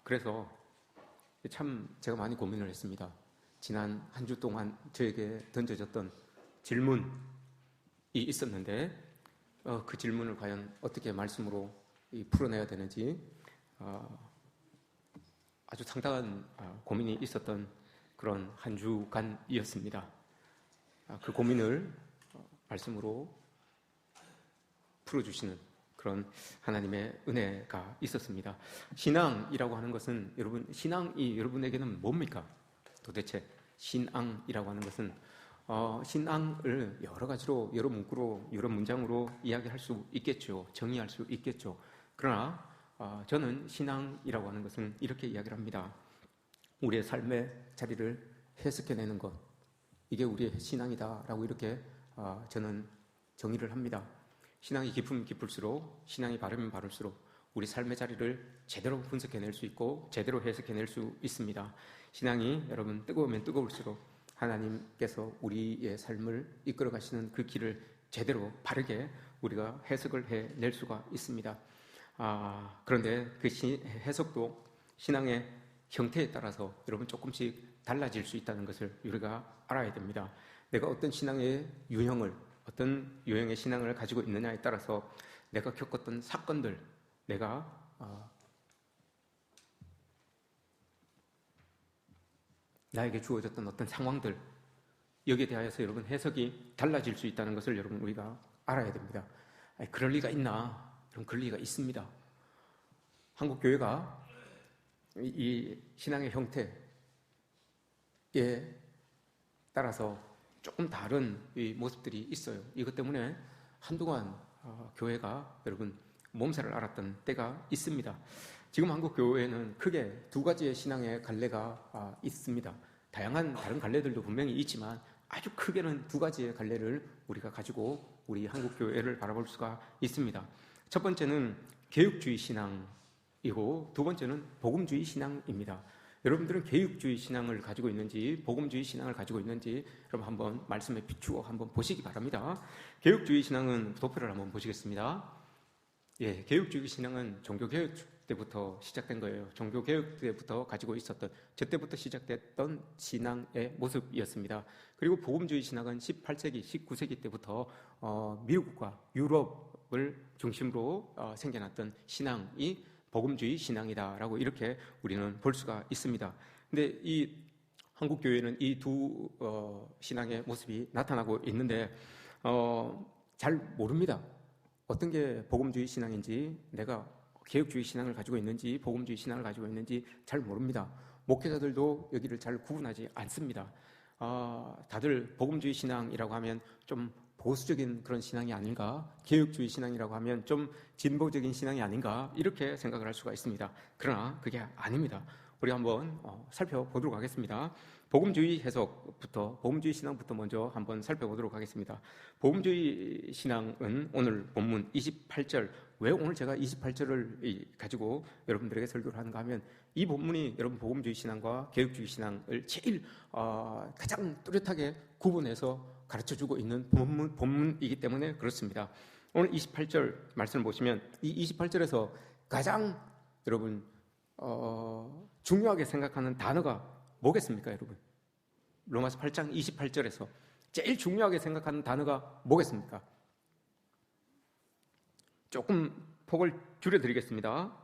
그래서 참 제가 많이 고민을 했습니다. 지난 한 주 동안 저에게 던져졌던 질문이 있었는데 그 질문을 과연 어떻게 말씀으로 풀어내야 되는지 아주 상당한 고민이 있었던 그런 한 주간이었습니다. 그 고민을 말씀으로 풀어주시는 그런 하나님의 은혜가 있었습니다. 신앙이라고 하는 것은 신앙이 여러분에게는 뭡니까? 도대체 신앙이라고 하는 것은 신앙을 여러 가지로, 여러 문구로, 여러 문장으로 이야기할 수 있겠죠. 정의할 수 있겠죠. 그러나 저는 신앙이라고 하는 것은 이렇게 이야기를 합니다. 우리의 삶의 자리를 해석해내는 것, 이게 우리의 신앙이다라고 이렇게 저는 정의를 합니다. 신앙이 깊으면 깊을수록, 신앙이 바르면 바를수록 우리 삶의 자리를 제대로 분석해낼 수 있고 제대로 해석해낼 수 있습니다. 신앙이 여러분 뜨거우면 뜨거울수록 하나님께서 우리의 삶을 이끌어 가시는 그 길을 제대로 바르게 우리가 해석을 해낼 수가 있습니다. 그런데 그 해석도 신앙의 형태에 따라서 여러분 조금씩 달라질 수 있다는 것을 우리가 알아야 됩니다. 내가 어떤 신앙의 유형을, 어떤 유형의 신앙을 가지고 있느냐에 따라서 내가 겪었던 사건들, 내가 나에게 주어졌던 어떤 상황들, 여기에 대하여서 여러분 해석이 달라질 수 있다는 것을 여러분 우리가 알아야 됩니다. 그럴 리가 있나? 여러분 그럴 리가 있습니다. 한국 교회가 이 신앙의 형태에 따라서 조금 다른 이 모습들이 있어요. 이것 때문에 한동안 교회가 여러분 몸살을 앓았던 때가 있습니다. 지금 한국 교회는 크게 두 가지의 신앙의 갈래가 있습니다. 다양한 다른 갈래들도 분명히 있지만 아주 크게는 두 가지의 갈래를 우리가 가지고 우리 한국 교회를 바라볼 수가 있습니다. 첫 번째는 개혁주의 신앙이고 두 번째는 복음주의 신앙입니다. 여러분들은 개혁주의 신앙을 가지고 있는지 복음주의 신앙을 가지고 있는지 여러분 한번 말씀에 비추어 한번 보시기 바랍니다. 개혁주의 신앙은 도표를 한번 보시겠습니다. 개혁주의 신앙은 종교개혁 때부터 시작된 거예요. 종교개혁 때부터 가지고 있었던, 저 때부터 시작됐던 신앙의 모습이었습니다. 그리고 복음주의 신앙은 18세기, 19세기 때부터 미국과 유럽을 중심으로 생겨났던 신앙이 복음주의 신앙이다라고 이렇게 우리는 볼 수가 있습니다. 근데 이 한국 교회는 이 두 신앙의 모습이 나타나고 있는데 잘 모릅니다. 어떤 게 복음주의 신앙인지, 내가 개혁주의 신앙을 가지고 있는지 복음주의 신앙을 가지고 있는지 잘 모릅니다. 목회자들도 여기를 잘 구분하지 않습니다. 다들 복음주의 신앙이라고 하면 좀 보수적인 그런 신앙이 아닌가, 개혁주의 신앙이라고 하면 좀 진보적인 신앙이 아닌가 이렇게 생각을 할 수가 있습니다. 그러나 그게 아닙니다. 우리 한번 살펴보도록 하겠습니다. 복음주의 해석부터, 복음주의 신앙부터 먼저 한번 살펴보도록 하겠습니다. 복음주의 신앙은 오늘 본문 28절, 왜 오늘 제가 28절을 가지고 여러분들에게 설교를 하는가 하면 이 본문이 여러분 복음주의 신앙과 개혁주의 신앙을 제일 가장 뚜렷하게 구분해서 가르쳐주고 있는 본문이기 때문에 그렇습니다. 오늘 28절 말씀을 보시면 이 28절에서 가장 여러분 중요하게 생각하는 단어가 뭐겠습니까, 여러분? 로마서 8장 28절에서 제일 중요하게 생각하는 단어가 뭐겠습니까? 조금 폭을 줄여드리겠습니다.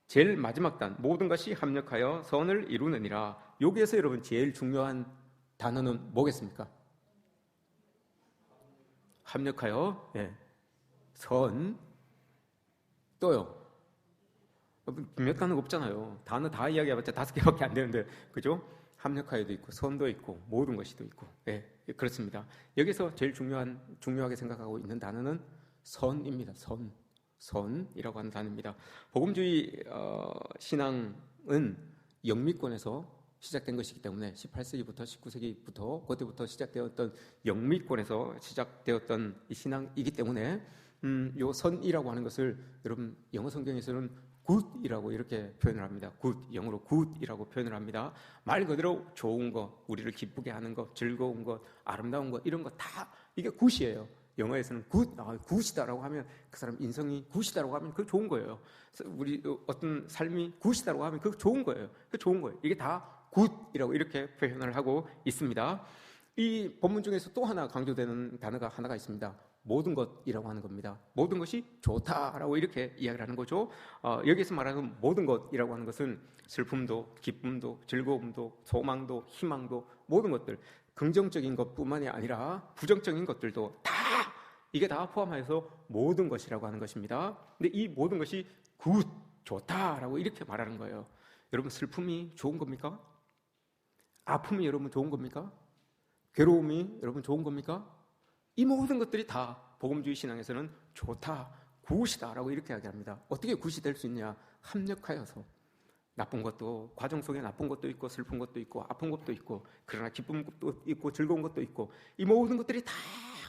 제일 마지막 단, 모든 것이 합력하여 선을 이루느니라. 여기에서 여러분 제일 중요한 단어는 뭐겠습니까? 합력하여, 선, 또요. 몇 단어가 없잖아요. 단어 다 이야기해봤자 5개밖에 안 되는데, 그죠? 합력하여도 있고, 선도 있고, 모든 것이도 있고, 그렇습니다. 여기서 제일 중요하게 생각하고 있는 단어는 선입니다. 선이라고 하는 단어입니다. 복음주의 신앙은 영미권에서 시작된 것이기 때문에 18세기부터 19세기부터 그때부터 시작되었던 영미권에서 시작되었던 이 신앙이기 때문에 요 선이라고 하는 것을 여러분 영어 성경에서는 굿이라고 이렇게 표현을 합니다. 굿, 영어로 굿이라고 표현을 합니다. 말 그대로 좋은 것, 우리를 기쁘게 하는 것, 즐거운 것, 아름다운 것 이런 것 다 이게 굿이에요. 영어에서는 굿이다라고 하면 그 사람 인성이 굿이다라고 하면 그거 좋은 거예요. 우리 어떤 삶이 굿이다라고 하면 그거 좋은 거예요. 그거 좋은 거예요. 이게 다 굿이라고 이렇게 표현을 하고 있습니다. 이 본문 중에서 또 하나 강조되는 단어가 하나가 있습니다. 모든 것이라고 하는 겁니다. 모든 것이 좋다라고 이렇게 이야기를 하는 거죠. 여기서 말하는 모든 것이라고 하는 것은 슬픔도, 기쁨도, 즐거움도, 소망도, 희망도 모든 것들, 긍정적인 것뿐만이 아니라 부정적인 것들도 다 이게 다 포함해서 모든 것이라고 하는 것입니다. 근데 이 모든 것이 굿, 좋다라고 이렇게 말하는 거예요. 여러분 슬픔이 좋은 겁니까? 아픔이 여러분 좋은 겁니까? 괴로움이 여러분 좋은 겁니까? 이 모든 것들이 다 복음주의 신앙에서는 좋다, 굿이다라고 이렇게 이야기합니다. 어떻게 굿이 될 수 있냐? 합력하여서 나쁜 것도 과정 속에 나쁜 것도 있고 슬픈 것도 있고 아픈 것도 있고 그러나 기쁜 것도 있고 즐거운 것도 있고 이 모든 것들이 다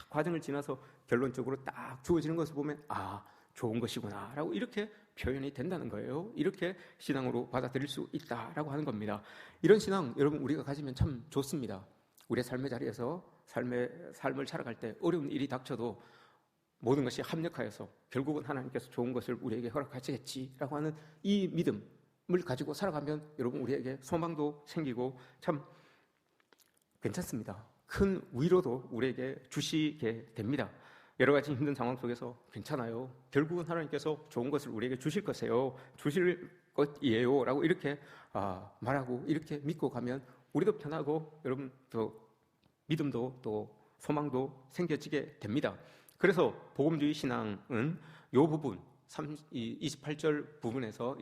과정을 지나서 결론적으로 딱 주어지는 것을 보면 좋은 것이구나 라고 이렇게 표현이 된다는 거예요. 이렇게 신앙으로 받아들일 수 있다라고 하는 겁니다. 이런 신앙 여러분 우리가 가지면 참 좋습니다. 우리의 삶의 자리에서 삶을 살아갈 때 어려운 일이 닥쳐도 모든 것이 합력하여서 결국은 하나님께서 좋은 것을 우리에게 허락하시겠지라고 하는 이 믿음을 가지고 살아가면 여러분 우리에게 소망도 생기고 참 괜찮습니다. 큰 위로도 우리에게 주시게 됩니다. 여러 가지 힘든 상황 속에서 괜찮아요. 결국은 하나님께서 좋은 것을 우리에게 주실 것이에요. 주실 것이에요. 라고 이렇게 말하고 이렇게 믿고 가면 우리도 편하고 여러분 또 믿음도 또 소망도 생겨지게 됩니다. 그래서 복음주의 신앙은 이 부분 28절 부분에서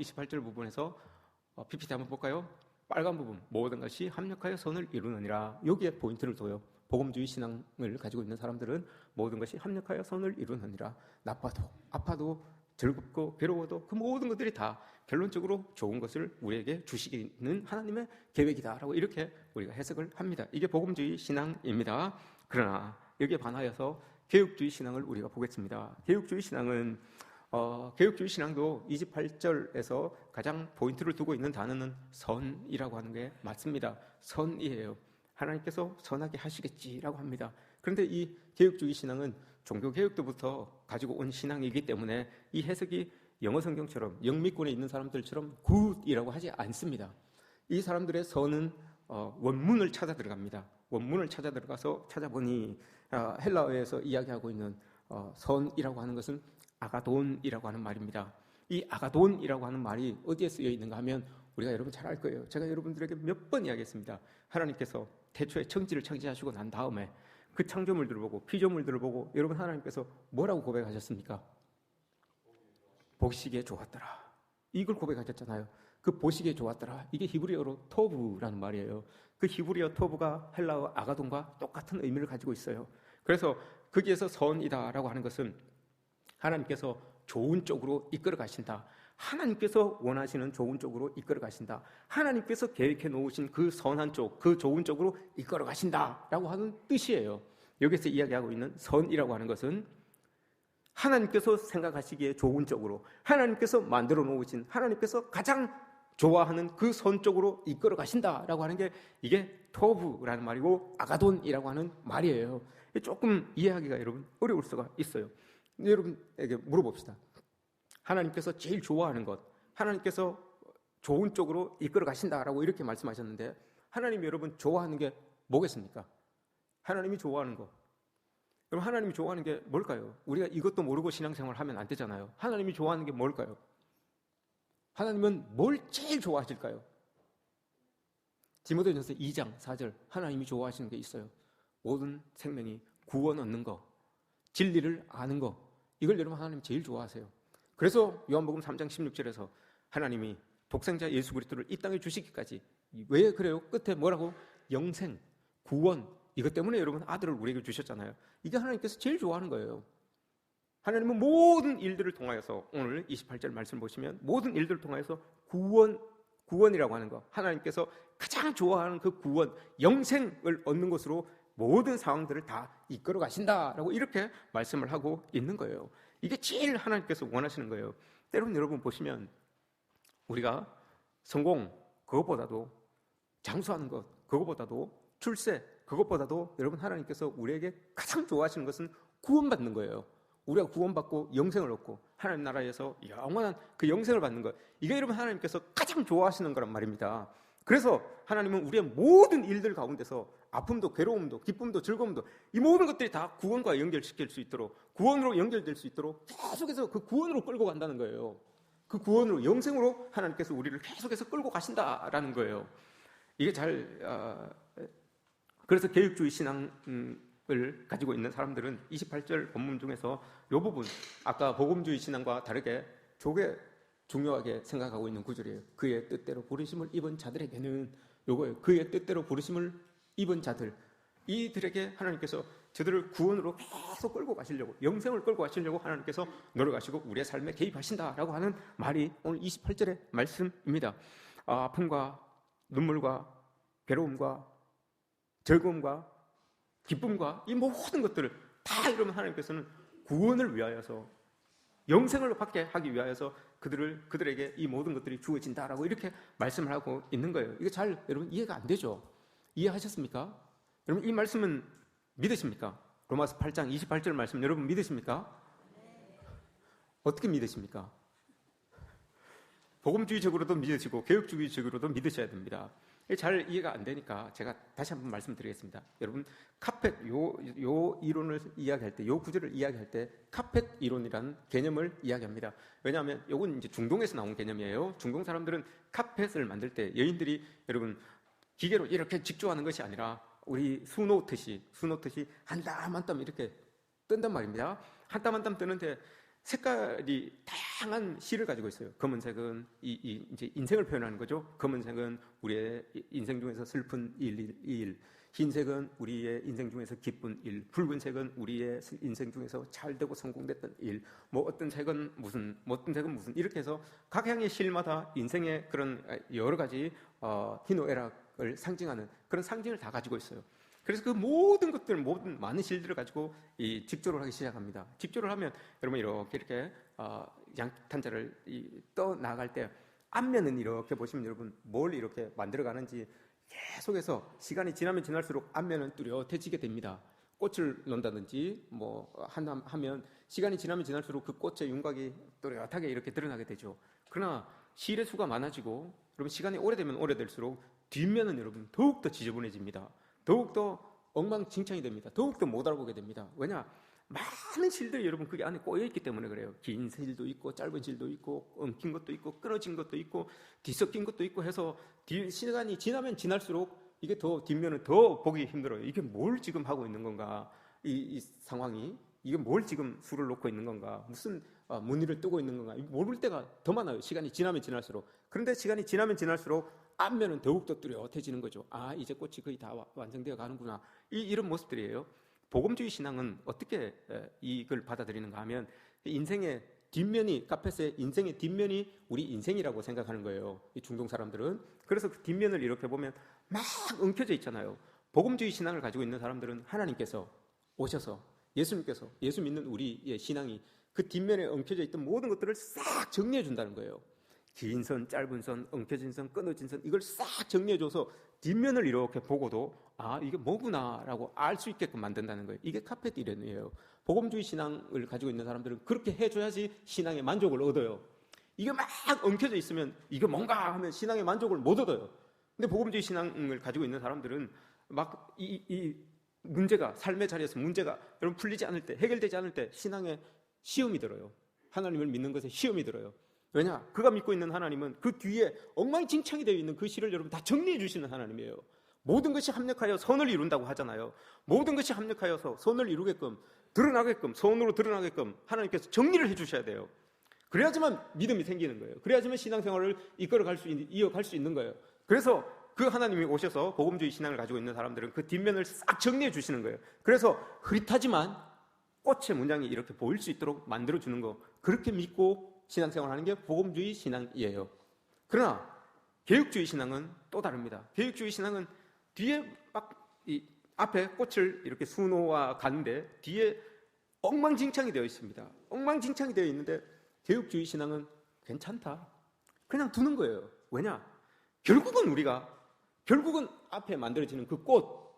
PPT 한번 볼까요? 빨간 부분 모든 것이 합력하여 선을 이루느니라. 여기에 포인트를 둬요. 복음주의 신앙을 가지고 있는 사람들은 모든 것이 합력하여 선을 이루느니라. 나빠도 아파도 즐겁고 괴로워도 그 모든 것들이 다 결론적으로 좋은 것을 우리에게 주시기는 하나님의 계획이다라고 이렇게 우리가 해석을 합니다. 이게 복음주의 신앙입니다. 그러나 여기에 반하여서 개혁주의 신앙을 우리가 보겠습니다. 개혁주의 신앙도 28절에서 가장 포인트를 두고 있는 단어는 선이라고 하는 게 맞습니다. 선이에요. 하나님께서 선하게 하시겠지라고 합니다. 그런데 이 개혁주의 신앙은 종교개혁도부터 가지고 온 신앙이기 때문에 이 해석이 영어 성경처럼 영미권에 있는 사람들처럼 굿이라고 하지 않습니다. 이 사람들의 선은 원문을 찾아 들어갑니다. 원문을 찾아 들어가서 찾아보니 헬라어에서 이야기하고 있는 선이라고 하는 것은 아가돈이라고 하는 말입니다. 이 아가돈이라고 하는 말이 어디에 쓰여 있는가 하면 우리가 여러분 잘 알 거예요. 제가 여러분들에게 몇 번 이야기했습니다. 하나님께서 태초에 천지를 창조하시고 난 다음에 그 창조물들을 보고 피조물들을 보고 여러분 하나님께서 뭐라고 고백하셨습니까? 보시기에 좋았더라. 이걸 고백하셨잖아요. 그 보시기에 좋았더라. 이게 히브리어로 토브라는 말이에요. 그 히브리어 토브가 헬라어 아가돈과 똑같은 의미를 가지고 있어요. 그래서 거기에서 선이다라고 하는 것은 하나님께서 좋은 쪽으로 이끌어 가신다. 하나님께서 원하시는 좋은 쪽으로 이끌어 가신다. 하나님께서 계획해 놓으신 그 선한 쪽, 그 좋은 쪽으로 이끌어 가신다라고 하는 뜻이에요. 여기서 이야기하고 있는 선이라고 하는 것은 하나님께서 생각하시기에 좋은 쪽으로, 하나님께서 만들어 놓으신, 하나님께서 가장 좋아하는 그 선 쪽으로 이끌어 가신다라고 하는 게 이게 토브라는 말이고 아가돈이라고 하는 말이에요. 조금 이해하기가 여러분 어려울 수가 있어요. 여러분에게 물어봅시다. 하나님께서 제일 좋아하는 것, 하나님께서 좋은 쪽으로 이끌어 가신다라고 이렇게 말씀하셨는데 하나님이 여러분 좋아하는 게 뭐겠습니까? 하나님이 좋아하는 거. 그럼 하나님이 좋아하는 게 뭘까요? 우리가 이것도 모르고 신앙생활 하면 안 되잖아요. 하나님이 좋아하는 게 뭘까요? 하나님은 뭘 제일 좋아하실까요? 디모데전서 2장 4절 하나님이 좋아하시는 게 있어요. 모든 생명이 구원 얻는 거, 진리를 아는 거, 이걸 여러분 하나님 제일 좋아하세요. 그래서 요한복음 3장 16절에서 하나님이 독생자 예수 그리스도를 이 땅에 주시기까지 왜 그래요? 끝에 뭐라고? 영생, 구원, 이것 때문에 여러분 아들을 우리에게 주셨잖아요. 이게 하나님께서 제일 좋아하는 거예요. 하나님은 모든 일들을 통하여서 오늘 28절 말씀 보시면 모든 일들을 통하여서 구원이라고 하는 거, 하나님께서 가장 좋아하는 그 구원, 영생을 얻는 것으로 모든 상황들을 다 이끌어 가신다라고 이렇게 말씀을 하고 있는 거예요. 이게 제일 하나님께서 원하시는 거예요. 때로는 여러분 보시면 우리가 성공, 그것보다도 장수하는 것, 그것보다도 출세, 그것보다도 여러분 하나님께서 우리에게 가장 좋아하시는 것은 구원받는 거예요. 우리가 구원받고 영생을 얻고 하나님 나라에서 영원한 그 영생을 받는 것, 이게 여러분 하나님께서 가장 좋아하시는 거란 말입니다. 그래서 하나님은 우리의 모든 일들 가운데서 아픔도 괴로움도 기쁨도 즐거움도 이 모든 것들이 다 구원과 연결시킬 수 있도록, 구원으로 연결될 수 있도록 계속해서 그 구원으로 끌고 간다는 거예요. 그 구원으로, 영생으로 하나님께서 우리를 계속해서 끌고 가신다라는 거예요. 이게 그래서 개혁주의 신앙을 가지고 있는 사람들은 28절 본문 중에서 이 부분, 아까 복음주의 신앙과 다르게 조개 중요하게 생각하고 있는 구절이에요. 그의 뜻대로 부르심을 입은 자들에게는 요거예요. 그의 뜻대로 부르심을 입은 자들, 이들에게 하나님께서 저들을 구원으로 계속 끌고 가시려고, 영생을 끌고 가시려고 하나님께서 노력하시고 우리의 삶에 개입하신다라고 하는 말이 오늘 28절의 말씀입니다. 아픔과 눈물과 괴로움과 즐거움과 기쁨과 이 모든 것들을 다 이러면 하나님께서는 구원을 위하여서, 영생을 받게 하기 위하여서 그들에게 이 모든 것들이 주어진다라고 이렇게 말씀을 하고 있는 거예요. 이게 잘 여러분 이해가 안 되죠? 이해하셨습니까? 여러분 이 말씀은 믿으십니까? 로마서 8장 28절 말씀 여러분 믿으십니까? 어떻게 믿으십니까? 복음주의적으로도 믿으시고 개혁주의적으로도 믿으셔야 됩니다. 잘 이해가 안 되니까 제가 다시 한번 말씀드리겠습니다. 여러분 카펫 요 이론을 이야기할 때, 요 구절을 이야기할 때 카펫 이론이라는 개념을 이야기합니다. 왜냐하면 요건 이제 중동에서 나온 개념이에요. 중동 사람들은 카펫을 만들 때 여인들이 여러분 기계로 이렇게 직조하는 것이 아니라 우리 수 놓듯이 한 땀 한 땀 이렇게 뜬단 말입니다. 한 땀 한 땀 뜨는데 색깔이 다양한 실을 가지고 있어요. 검은색은 이제 인생을 표현하는 거죠. 검은색은 우리의 인생 중에서 슬픈 일, 흰색은 우리의 인생 중에서 기쁜 일, 붉은색은 우리의 인생 중에서 잘되고 성공됐던 일, 뭐 어떤 색은 무슨 이렇게 해서 각 향의 실마다 인생의 그런 여러 가지 희노애락을 상징하는 그런 상징을 다 가지고 있어요. 그래서 그 모든 것들, 모든 많은 실들을 가지고 이 직조를 하기 시작합니다. 직조를 하면 여러분 이렇게 양탄자를 떠 나갈 때 앞면은 이렇게 보시면 여러분 뭘 이렇게 만들어가는지 계속해서 시간이 지나면 지날수록 앞면은 뚜렷해지게 됩니다. 꽃을 넣는다든지 뭐 하면 시간이 지나면 지날수록 그 꽃의 윤곽이 또렷하게 이렇게 드러나게 되죠. 그러나 실의 수가 많아지고 여러분 시간이 오래되면 오래될수록 뒷면은 여러분 더욱더 지저분해집니다. 더욱더 엉망진창이 됩니다. 더욱더 못 알아보게 됩니다. 왜냐? 많은 실들이 여러분 그게 안에 꼬여있기 때문에 그래요. 긴 실도 있고 짧은 실도 있고 엉킨 것도 있고 끊어진 것도 있고 뒤섞인 것도 있고 해서 시간이 지나면 지날수록 이게 더 뒷면은 더 보기 힘들어요. 이게 뭘 지금 하고 있는 건가? 이 상황이 이게 뭘 지금 수를 놓고 있는 건가? 무슨 무늬를 뜨고 있는 건가? 모를 때가 더 많아요. 시간이 지나면 지날수록. 그런데 시간이 지나면 지날수록 앞면은 더욱더 뚜렷해지는 거죠. 아, 이제 꽃이 거의 다 완성되어 가는구나. 이런 모습들이에요. 복음주의 신앙은 어떻게 이걸 받아들이는가 하면 인생의 뒷면이, 카펫의 인생의 뒷면이 우리 인생이라고 생각하는 거예요. 이 중동 사람들은. 그래서 그 뒷면을 이렇게 보면 막 엉켜져 있잖아요. 복음주의 신앙을 가지고 있는 사람들은 하나님께서 오셔서 예수님께서, 예수 믿는 우리의 신앙이 그 뒷면에 엉켜져 있던 모든 것들을 싹 정리해 준다는 거예요. 긴 선, 짧은 선, 엉켜진 선, 끊어진 선, 이걸 싹 정리해줘서 뒷면을 이렇게 보고도 아, 이게 뭐구나라고 알 수 있게끔 만든다는 거예요. 이게 카펫 이론이에요. 복음주의 신앙을 가지고 있는 사람들은 그렇게 해줘야지 신앙의 만족을 얻어요. 이게 막 엉켜져 있으면 이게 뭔가 하면 신앙의 만족을 못 얻어요. 근데 복음주의 신앙을 가지고 있는 사람들은 막 이 문제가, 삶의 자리에서 문제가 여러분 풀리지 않을 때, 해결되지 않을 때 신앙의 시험이 들어요. 하나님을 믿는 것에 시험이 들어요. 왜냐? 그가 믿고 있는 하나님은 그 뒤에 엉망진창이 되어 있는 그 실을 여러분 다 정리해 주시는 하나님이에요. 모든 것이 합력하여 선을 이룬다고 하잖아요. 모든 것이 합력하여서 선을 이루게끔, 드러나게끔, 선으로 드러나게끔 하나님께서 정리를 해 주셔야 돼요. 그래야지만 믿음이 생기는 거예요. 그래야지만 신앙생활을 이어갈 수 있는 거예요. 그래서 그 하나님이 오셔서 복음주의 신앙을 가지고 있는 사람들은 그 뒷면을 싹 정리해 주시는 거예요. 그래서 흐릿하지만 꽃의 문양이 이렇게 보일 수 있도록 만들어주는 거, 그렇게 믿고 신앙생활하는 게 복음주의 신앙이에요. 그러나 개혁주의 신앙은 또 다릅니다. 개혁주의 신앙은 뒤에 막 이 앞에 꽃을 이렇게 수놓아 가는데 뒤에 엉망진창이 되어 있습니다. 엉망진창이 되어 있는데 개혁주의 신앙은 괜찮다. 그냥 두는 거예요. 왜냐? 결국은 앞에 만들어지는 그 꽃,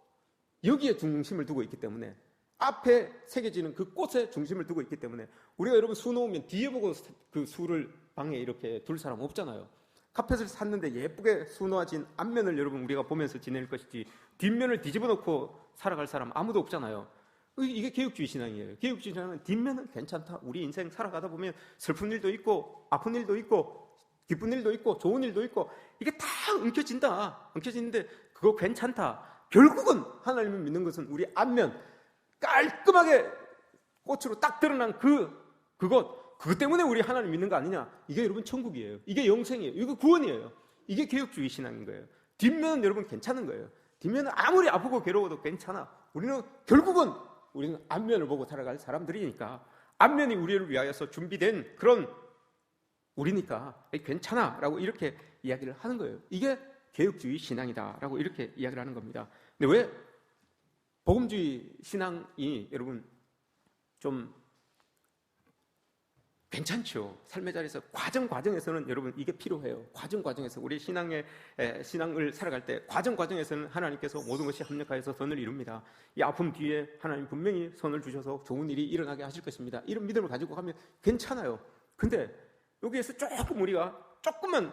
여기에 중심을 두고 있기 때문에 앞에 새겨지는 그 꽃에 중심을 두고 있기 때문에 우리가 여러분 수 놓으면 뒤에 보고 그 수를 방에 이렇게 둘 사람 없잖아요. 카펫을 샀는데 예쁘게 수 놓아진 앞면을 여러분 우리가 보면서 지낼 것이지 뒷면을 뒤집어 놓고 살아갈 사람 아무도 없잖아요. 이게 개혁주의 신앙이에요. 개혁주의 신앙은 뒷면은 괜찮다. 우리 인생 살아가다 보면 슬픈 일도 있고 아픈 일도 있고 기쁜 일도 있고 좋은 일도 있고 이게 다 엉켜지는데 그거 괜찮다. 결국은 하나님을 믿는 것은 우리 앞면 깔끔하게 꽃으로 딱 드러난 그것 때문에 우리 하나님 믿는 거 아니냐. 이게 여러분 천국이에요. 이게 영생이에요. 이거 구원이에요. 이게 개혁주의 신앙인 거예요. 뒷면은 여러분 괜찮은 거예요. 뒷면은 아무리 아프고 괴로워도 괜찮아. 결국은 우리는 앞면을 보고 살아갈 사람들이니까 앞면이 우리를 위하여서 준비된 그런 우리니까 괜찮아 라고 이렇게 이야기를 하는 거예요. 이게 개혁주의 신앙이다 라고 이렇게 이야기를 하는 겁니다. 근데 왜 복음주의 신앙이 여러분 좀 괜찮죠. 삶의 자리에서 과정에서는 여러분 이게 필요해요. 과정에서 우리 신앙을 살아갈 때 과정에서는 하나님께서 모든 것이 합력하여서 선을 이룹니다. 이 아픔 뒤에 하나님 분명히 선을 주셔서 좋은 일이 일어나게 하실 것입니다. 이런 믿음을 가지고 가면 괜찮아요. 근데 여기에서 우리가 조금만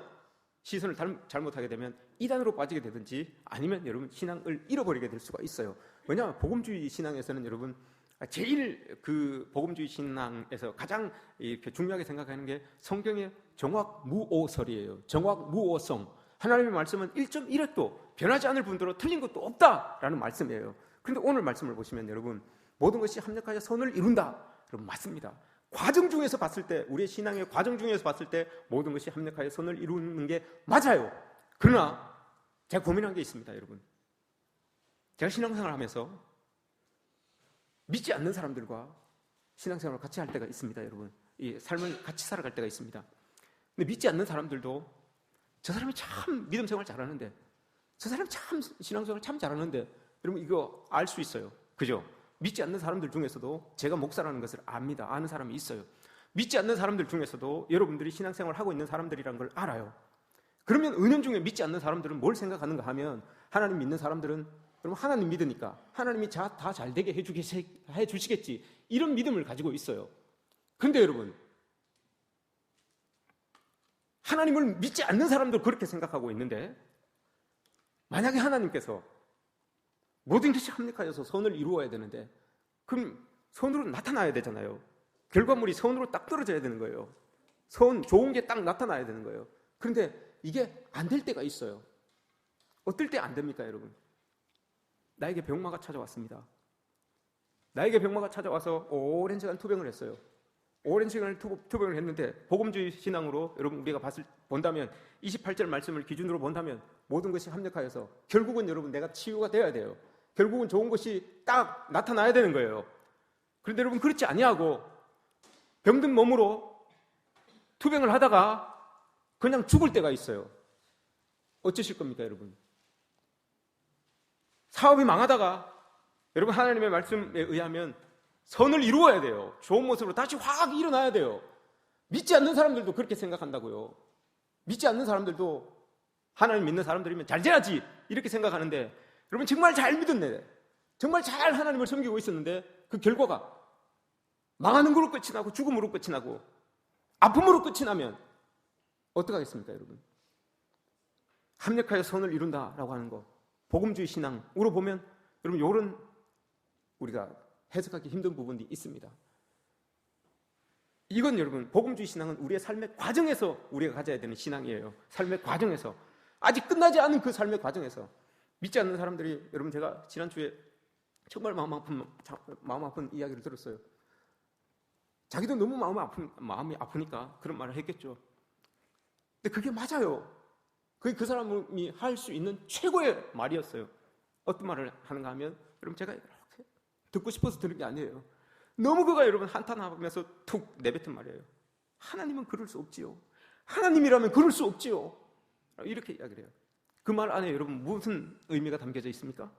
시선을 잘못하게 되면 이단으로 빠지게 되든지 아니면 여러분 신앙을 잃어버리게 될 수가 있어요. 왜냐하면 복음주의 신앙에서는 여러분 제일 그 복음주의 신앙에서 가장 이렇게 중요하게 생각하는 게 성경의 정확무오설이에요. 정확무오성. 하나님의 말씀은 1.1획도 변하지 않을 뿐더러 틀린 것도 없다라는 말씀이에요. 그런데 오늘 말씀을 보시면 여러분 모든 것이 합력하여 선을 이룬다. 여러분 맞습니다. 과정 중에서 봤을 때 우리의 신앙의 과정 중에서 봤을 때 모든 것이 합력하여 선을 이루는 게 맞아요. 그러나 제가 고민한 게 있습니다. 여러분 제가 신앙생활을 하면서 믿지 않는 사람들과 신앙생활을 같이 할 때가 있습니다. 여러분 이 삶을 같이 살아갈 때가 있습니다. 근데 믿지 않는 사람들도 저 사람이 참 믿음생활 잘하는데 저 사람이 참 신앙생활 참 잘하는데 여러분 이거 알 수 있어요. 그죠? 믿지 않는 사람들 중에서도 제가 목사라는 것을 압니다. 아는 사람이 있어요. 믿지 않는 사람들 중에서도 여러분들이 신앙생활을 하고 있는 사람들이라는 걸 알아요. 그러면 은연중에 믿지 않는 사람들은 뭘 생각하는가 하면 하나님 믿는 사람들은 그럼 하나님 믿으니까 하나님이 다 잘되게 해주시겠지 이런 믿음을 가지고 있어요. 그런데 여러분 하나님을 믿지 않는 사람도 그렇게 생각하고 있는데 만약에 하나님께서 모든 것이 합력하여서 선을 이루어야 되는데 그럼 선으로 나타나야 되잖아요. 결과물이 선으로 딱 떨어져야 되는 거예요. 좋은 게 딱 나타나야 되는 거예요. 그런데 이게 안 될 때가 있어요. 어떨 때 안 됩니까 여러분? 나에게 병마가 찾아왔습니다. 나에게 병마가 찾아와서 오랜 시간 투병을 했어요. 오랜 시간을 투병을 했는데 복음주의 신앙으로 여러분 우리가 본다면 28절 말씀을 기준으로 본다면 모든 것이 합력하여서 결국은 여러분 내가 치유가 되어야 돼요. 결국은 좋은 것이 딱 나타나야 되는 거예요. 그런데 여러분 그렇지 아니하고 병든 몸으로 투병을 하다가 그냥 죽을 때가 있어요. 어쩌실 겁니까 여러분? 사업이 망하다가 여러분 하나님의 말씀에 의하면 선을 이루어야 돼요. 좋은 모습으로 다시 확 일어나야 돼요. 믿지 않는 사람들도 그렇게 생각한다고요. 믿지 않는 사람들도 하나님 믿는 사람들이면 잘 돼야지 이렇게 생각하는데 여러분 정말 잘 믿었네. 정말 잘 하나님을 섬기고 있었는데 그 결과가 망하는 걸로 끝이 나고 죽음으로 끝이 나고 아픔으로 끝이 나면 어떡하겠습니까 여러분? 합력하여 선을 이룬다라고 하는 거 복음주의 신앙으로 보면 여러분 이런 우리가 해석하기 힘든 부분이 있습니다. 이건 여러분 복음주의 신앙은 우리의 삶의 과정에서 우리가 가져야 되는 신앙이에요. 삶의 과정에서 아직 끝나지 않은 그 삶의 과정에서 믿지 않는 사람들이 여러분 제가 지난주에 정말 마음 아픈 이야기를 들었어요. 자기도 너무 마음이 아프니까 그런 말을 했겠죠. 근데 그게 맞아요. 그게 그 사람이 할 수 있는 최고의 말이었어요. 어떤 말을 하는가 하면 여러분 제가 이렇게 듣고 싶어서 들은 게 아니에요. 너무 그가 여러분 한탄하면서 툭 내뱉은 말이에요. 하나님은 그럴 수 없지요. 하나님이라면 그럴 수 없지요. 이렇게 이야기를 해요. 그 말 안에 여러분 무슨 의미가 담겨져 있습니까?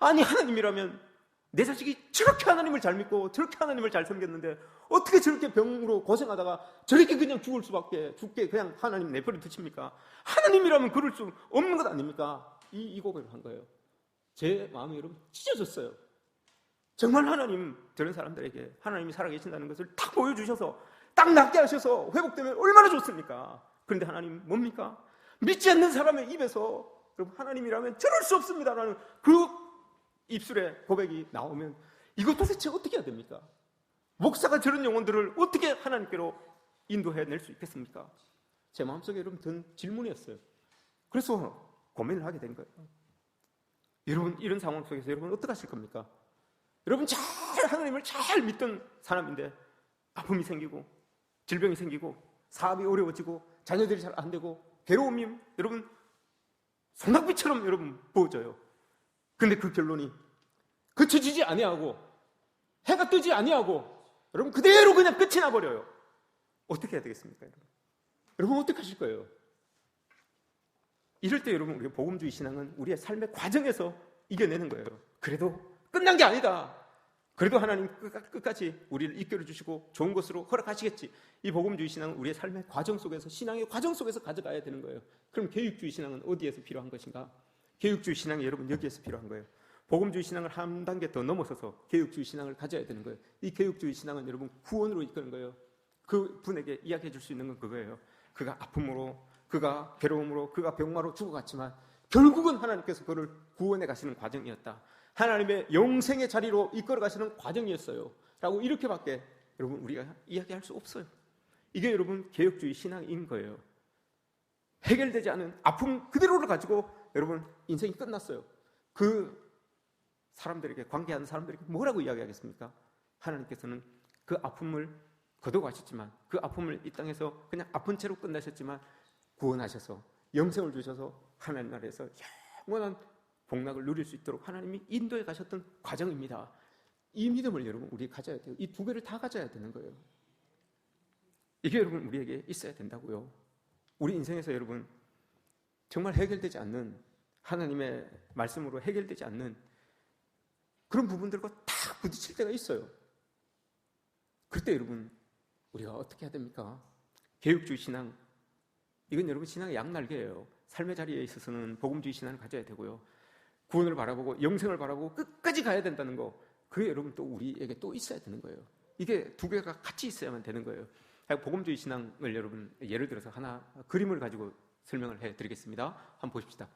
아니 하나님이라면 내 자식이 저렇게 하나님을 잘 믿고 저렇게 하나님을 잘 섬겼는데 어떻게 저렇게 병으로 고생하다가 저렇게 그냥 죽게 그냥 하나님 내버려 두십니까? 하나님이라면 그럴 수 없는 것 아닙니까? 이 고백을 한 거예요. 제 마음이 여러분 찢어졌어요. 정말 하나님 저런 사람들에게 하나님이 살아계신다는 것을 딱 보여주셔서 딱 낫게 하셔서 회복되면 얼마나 좋습니까? 그런데 하나님 뭡니까? 믿지 않는 사람의 입에서 여러분 하나님이라면 저럴 수 없습니다라는 그 입술에 고백이 나오면 이거 도대체 어떻게 해야 됩니까? 목사가 저런 영혼들을 어떻게 하나님께로 인도해낼 수 있겠습니까? 제 마음속에 여러분 든 질문이었어요. 그래서 고민을 하게 된 거예요. 여러분 이런 상황 속에서 여러분 어떻게 하실 겁니까? 여러분 잘 하나님을 잘 믿던 사람인데 아픔이 생기고 질병이 생기고 사업이 어려워지고 자녀들이 잘 안 되고 괴로움이 여러분 소낙비처럼 여러분 부어져요. 근데 그 결론이 그쳐지지 아니하고 해가 뜨지 아니하고 여러분 그대로 그냥 끝이 나버려요. 어떻게 해야 되겠습니까? 여러분 어떻게 하실 거예요? 이럴 때 여러분 우리가 복음주의 신앙은 우리의 삶의 과정에서 이겨내는 거예요. 그래도 끝난 게 아니다. 그래도 하나님 끝까지 우리를 이끌어 주시고 좋은 것으로 허락하시겠지. 이 복음주의 신앙은 우리의 삶의 과정 속에서 신앙의 과정 속에서 가져가야 되는 거예요. 그럼 개육주의 신앙은 어디에서 필요한 것인가? 개육주의 신앙이 여러분 여기에서 필요한 거예요. 복음주의 신앙을 한 단계 더 넘어서서 개육주의 신앙을 가져야 되는 거예요. 이 개육주의 신앙은 여러분 구원으로 이끄는 거예요. 그 분에게 이야기해 줄 수 있는 건 그거예요. 그가 아픔으로, 그가 괴로움으로, 그가 병마로 죽어갔지만 결국은 하나님께서 그를 구원해 가시는 과정이었다. 하나님의 영생의 자리로 이끌어 가시는 과정이었어요. 라고 이렇게밖에 여러분 우리가 이야기할 수 없어요. 이게 여러분 개혁주의 신앙인 거예요. 해결되지 않은 아픔 그대로를 가지고 여러분 인생이 끝났어요. 그 사람들에게 관계하는 사람들에게 뭐라고 이야기하겠습니까? 하나님께서는 그 아픔을 거둬가셨지만 그 아픔을 이 땅에서 그냥 아픈 채로 끝나셨지만 구원하셔서 영생을 주셔서 하나님 나라에서 영원한 복락을 누릴 수 있도록 하나님이 인도해 가셨던 과정입니다. 이 믿음을 여러분 우리 가져야 돼요. 이 두 개를 다 가져야 되는 거예요. 이게 여러분 우리에게 있어야 된다고요. 우리 인생에서 여러분 정말 해결되지 않는 하나님의 말씀으로 해결되지 않는 그런 부분들과 딱 부딪힐 때가 있어요. 그때 여러분 우리가 어떻게 해야 됩니까? 개혁주의 신앙, 이건 여러분 신앙의 양날개예요. 삶의 자리에 있어서는 복음주의 신앙을 가져야 되고요. 구원을 바라보고 영생을 바라보고 끝까지 가야 된다는 거, 그게 여러분 또 우리에게 또 있어야 되는 거예요. 이게 두 개가 같이 있어야만 되는 거예요. 복음주의 신앙을 여러분 예를 들어서 하나 그림을 가지고 설명을 해드리겠습니다. 한번 보십시다.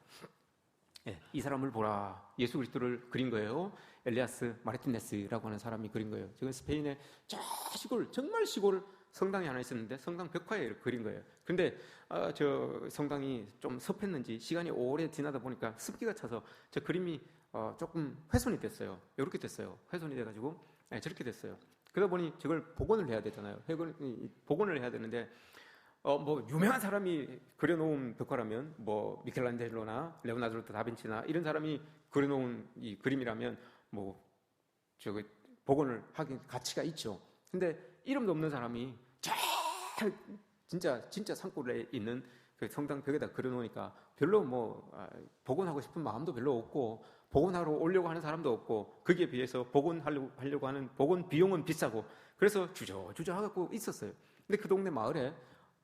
네, 이 사람을 보라. 예수 그리스도를 그린 거예요. 엘리아스 마르티네스라고 하는 사람이 그린 거예요. 지금 스페인의 저 시골, 정말 시골 성당이 하나 있었는데 성당 벽화에 그린 거예요. 근데 저 성당이 좀 습했는지 시간이 오래 지나다 보니까 습기가 차서 저 그림이 조금 훼손이 됐어요. 이렇게 됐어요. 훼손이 돼가지고 저렇게 됐어요. 그러다 보니 저걸 복원을 해야 되잖아요. 복원을 해야 되는데 뭐 유명한 사람이 그려놓은 벽화라면 뭐 미켈란젤로나 레오나르도 다빈치나 이런 사람이 그려놓은 이 그림이라면 뭐 저기 복원을 하긴 가치가 있죠. 근데 이름도 없는 사람이 진짜 산골에 있는 그 성당 벽에다 그려놓으니까 별로 뭐 복원하고 싶은 마음도 별로 없고 복원하러 오려고 하는 사람도 없고 거기에 비해서 복원하려고 하는 복원 비용은 비싸고 그래서 주저주저 하고 있었어요. 근데 그 동네 마을에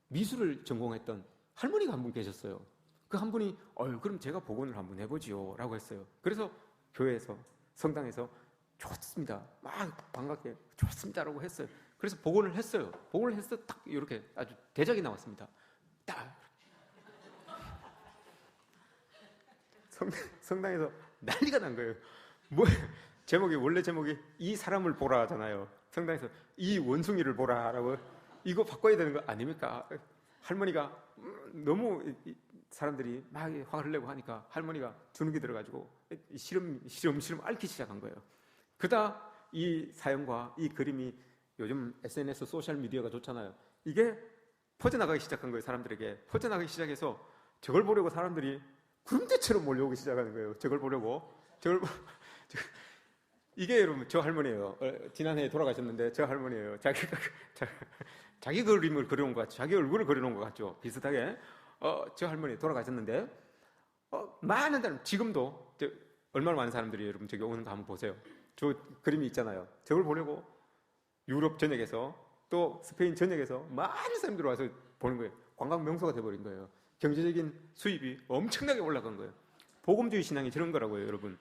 미술을 전공했던 할머니가 한 분 계셨어요. 그 한 분이 그럼 제가 복원을 한번 해보지요 라고 했어요. 그래서 교회에서 성당에서 좋습니다. 막 반갑게 좋습니다라고 했어요. 그래서 복원을 했어요. 복원을 해서 딱 이렇게 아주 대작이 나왔습니다. 딱 성당에서 난리가 난 거예요. 뭐 원래 제목이 이 사람을 보라 하잖아요. 성당에서 이 원숭이를 보라라고 이거 바꿔야 되는 거 아닙니까? 할머니가 너무 사람들이 막 화를 내고 하니까 할머니가 주눅이 들어가지고 시름 앓기 시작한 거예요. 그다 이 사연과 이 그림이 요즘 SNS 소셜미디어가 좋잖아요. 이게 퍼져나가기 시작한 거예요. 사람들에게 퍼져나가기 시작해서 저걸 보려고 사람들이 군대처럼 몰려오기 시작하는 거예요. 저걸 보려고 이게 여러분 저 할머니예요. 지난해에 돌아가셨는데 저 할머니예요. 자기 그림을 그려놓은 것 같죠. 자기 얼굴을 그려놓은 것 같죠. 비슷하게 저 할머니 돌아가셨는데 많은 사람 지금도 얼마나 많은 사람들이 여러분 저기 오는 거 한번 보세요. 저 그림이 있잖아요. 저걸 보려고 유럽 전역에서 또 스페인 전역에서 많은 사람들이 와서 보는 거예요. 관광 명소가 돼버린 거예요. 경제적인 수입이 엄청나게 올라간 거예요. 복음주의 신앙이 저런 거라고요, 여러분.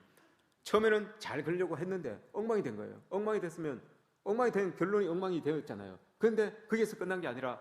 처음에는 잘 그려고 했는데 엉망이 된 거예요. 엉망이 됐으면 엉망이 된 결론이 엉망이 되었잖아요. 그런데 거기에서 끝난 게 아니라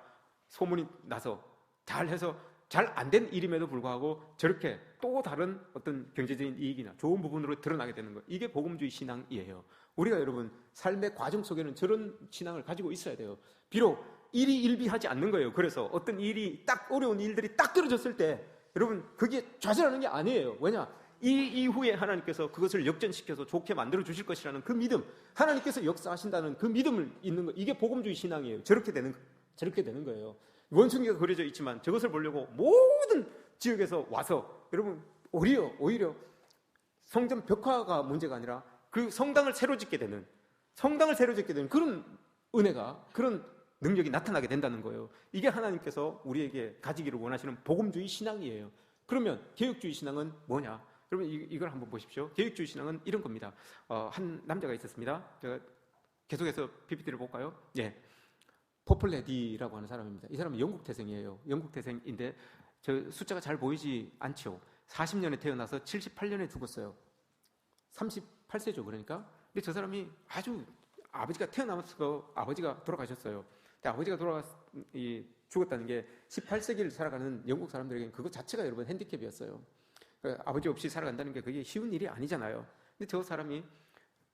소문이 나서 잘해서 잘 안 된 일임에도 불구하고 저렇게 또 다른 어떤 경제적인 이익이나 좋은 부분으로 드러나게 되는 거예요. 이게 복음주의 신앙이에요. 우리가 여러분 삶의 과정 속에는 저런 신앙을 가지고 있어야 돼요. 비록 일이 일비하지 않는 거예요. 그래서 어떤 일이 딱 어려운 일들이 딱 떨어졌을 때 여러분 그게 좌절하는 게 아니에요. 왜냐? 이 이후에 하나님께서 그것을 역전시켜서 좋게 만들어 주실 것이라는 그 믿음, 하나님께서 역사하신다는 그 믿음을 있는 거, 이게 복음주의 신앙이에요. 저렇게 되는 거예요. 원숭이가 그려져 있지만 저것을 보려고 모든 지역에서 와서 여러분 오히려 성전 벽화가 문제가 아니라 그 성당을 새로 짓게 되는 그런 은혜가, 그런 능력이 나타나게 된다는 거예요. 이게 하나님께서 우리에게 가지기를 원하시는 복음주의 신앙이에요. 그러면 개혁주의 신앙은 뭐냐? 여러분 이걸 한번 보십시오. 개혁주의 신앙은 이런 겁니다. 한 남자가 있었습니다. 제가 계속해서 PPT를 볼까요? 예. 포플레디라고 하는 사람입니다. 이 사람은 영국 태생이에요. 영국 태생인데 저 숫자가 잘 보이지 않죠. 40년에 태어나서 78년에 죽었어요. 38세죠. 그러니까. 근데 저 사람이 아주, 아버지가 태어나면서 아버지가 돌아가셨어요. 근데 아버지가 죽었다는 게 18세기를 살아가는 영국 사람들에게는 그것 자체가 여러분 핸디캡이었어요. 그러니까 아버지 없이 살아간다는 게 그게 쉬운 일이 아니잖아요. 근데 저 사람이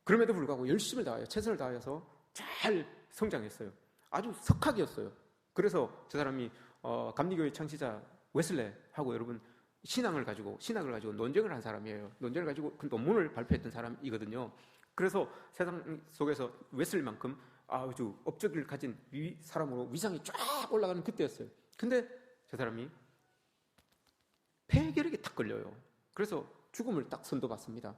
그럼에도 불구하고 열심을 다하여 최선을 다해서 잘 성장했어요. 아주 석학이었어요. 그래서 저 사람이 감리교회 창시자 웨슬레하고 여러분 신학을 가지고 논쟁을 한 사람이에요. 논쟁을 가지고 그 논문을 발표했던 사람이거든요. 그래서 세상 속에서 웨슬리만큼 아주 업적을 가진 사람으로 위상이 쫙 올라가는 그때였어요. 근데 저 사람이 폐결핵에 탁 걸려요. 그래서 죽음을 딱 선도받습니다.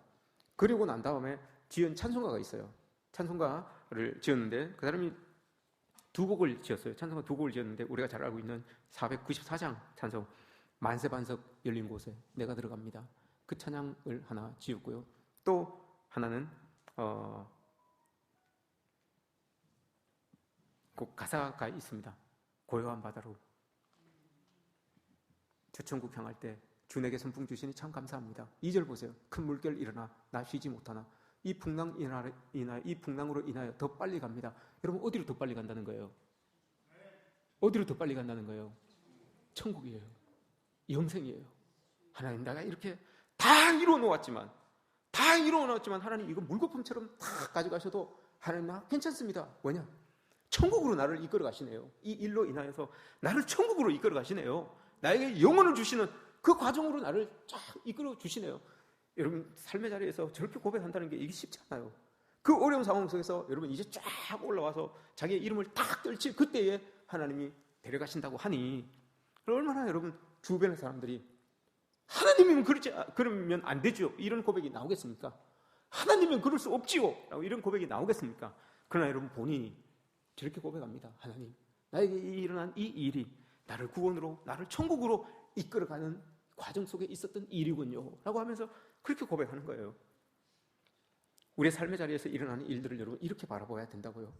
그리고 난 다음에 지은 찬송가가 있어요. 찬송가를 지었는데 그 사람이 두 곡을 지었어요. 찬송가 두 곡을 지었는데 우리가 잘 알고 있는 494장 찬송, 만세반석 열린 곳에 내가 들어갑니다. 그 찬양을 하나 지었고요. 또 하나는 그 가사가 있습니다. 고요한 바다로 저 천국 향할 때 주 내게 선풍 주시니 참 감사합니다. 2절 보세요. 큰 물결 일어나 나 쉬지 못하나 이 풍랑으로 인하여 더 빨리 갑니다. 여러분 어디로 더 빨리 간다는 거예요? 어디로 더 빨리 간다는 거예요? 천국이에요. 영생이에요. 하나님, 내가 이렇게 다 이루어 놓았지만 하나님 이거 물거품처럼 다 가져가셔도 하나님 나 괜찮습니다. 뭐냐? 천국으로 나를 이끌어 가시네요. 이 일로 인하여서 나를 천국으로 이끌어 가시네요. 나에게 영혼을 주시는 그 과정으로 나를 쫙 이끌어 주시네요. 여러분 삶의 자리에서 저렇게 고백한다는 게 이게 쉽지 않아요. 그 어려운 상황 속에서 여러분 이제 쫙 올라와서 자기의 이름을 딱 떨칠 그때에 하나님이 데려가신다고 하니 얼마나 여러분 주변의 사람들이 하나님이면 그러면 안 되죠. 이런 고백이 나오겠습니까? 하나님은 그럴 수 없지요. 라고 이런 고백이 나오겠습니까? 그러나 여러분 본인이 저렇게 고백합니다. 하나님, 나에게 일어난 이 일이 나를 구원으로, 나를 천국으로 이끌어가는 과정 속에 있었던 일이군요. 라고 하면서 그렇게 고백하는 거예요. 우리의 삶의 자리에서 일어나는 일들을 여러분 이렇게 바라봐야 된다고요.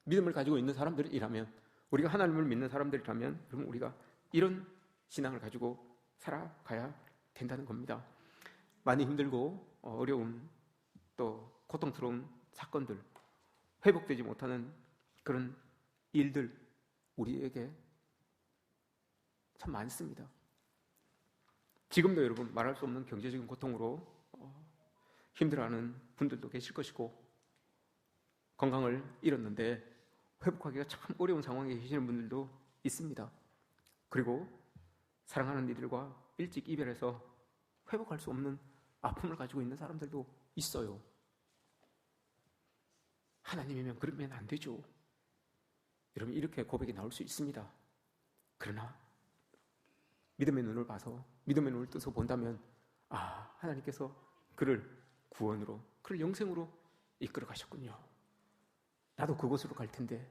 믿음을 가지고 있는 사람들이라면, 우리가 하나님을 믿는 사람들이라면 여러분 우리가 이런 신앙을 가지고 살아가야 된다는 겁니다. 많이 힘들고 어려운 또 고통스러운 사건들, 회복되지 못하는 그런 일들 우리에게 참 많습니다. 지금도 여러분 말할 수 없는 경제적인 고통으로 힘들어하는 분들도 계실 것이고 건강을 잃었는데 회복하기가 참 어려운 상황에 계시는 분들도 있습니다. 그리고 사랑하는 이들과 일찍 이별해서 회복할 수 없는 아픔을 가지고 있는 사람들도 있어요. 하나님이면 그러면 안 되죠. 여러분 이렇게 고백이 나올 수 있습니다. 그러나 믿음의 눈을 봐서 믿음의 눈을 떠서 본다면 하나님께서 그를 구원으로, 그를 영생으로 이끌어 가셨군요. 나도 그곳으로 갈 텐데,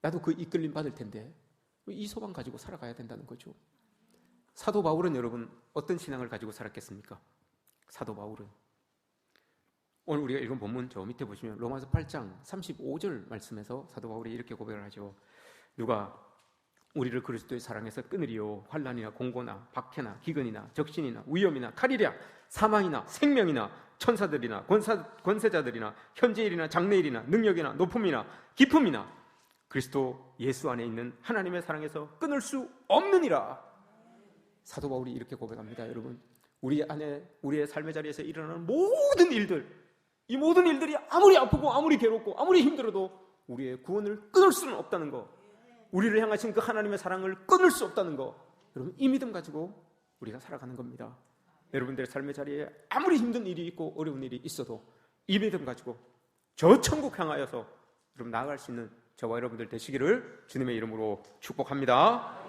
나도 그 이끌림 받을 텐데 이 소망 가지고 살아가야 된다는 거죠. 사도 바울은 여러분 어떤 신앙을 가지고 살았겠습니까? 사도 바울은 오늘 우리가 읽은 본문 저 밑에 보시면 로마서 8장 35절 말씀에서 사도 바울이 이렇게 고백을 하죠. 누가 우리를 그리스도의 사랑에서 끊으리요 환난이나 공고나 박해나 기근이나 적신이나 위험이나 칼이랴 사망이나 생명이나 천사들이나 권세자들이나 현재일이나 장래일이나 능력이나 높음이나 깊음이나 그리스도 예수 안에 있는 하나님의 사랑에서 끊을 수 없느니라. 사도 바울이 이렇게 고백합니다. 여러분, 우리 안에 우리의 삶의 자리에서 일어나는 모든 일들, 이 모든 일들이 아무리 아프고 아무리 괴롭고 아무리 힘들어도 우리의 구원을 끊을 수는 없다는 거, 우리를 향하신 그 하나님의 사랑을 끊을 수 없다는 거, 여러분 이 믿음 가지고 우리가 살아가는 겁니다. 여러분들의 삶의 자리에 아무리 힘든 일이 있고 어려운 일이 있어도 이 믿음 가지고 저 천국 향하여서 여러분 나아갈 수 있는 저와 여러분들 되시기를 주님의 이름으로 축복합니다.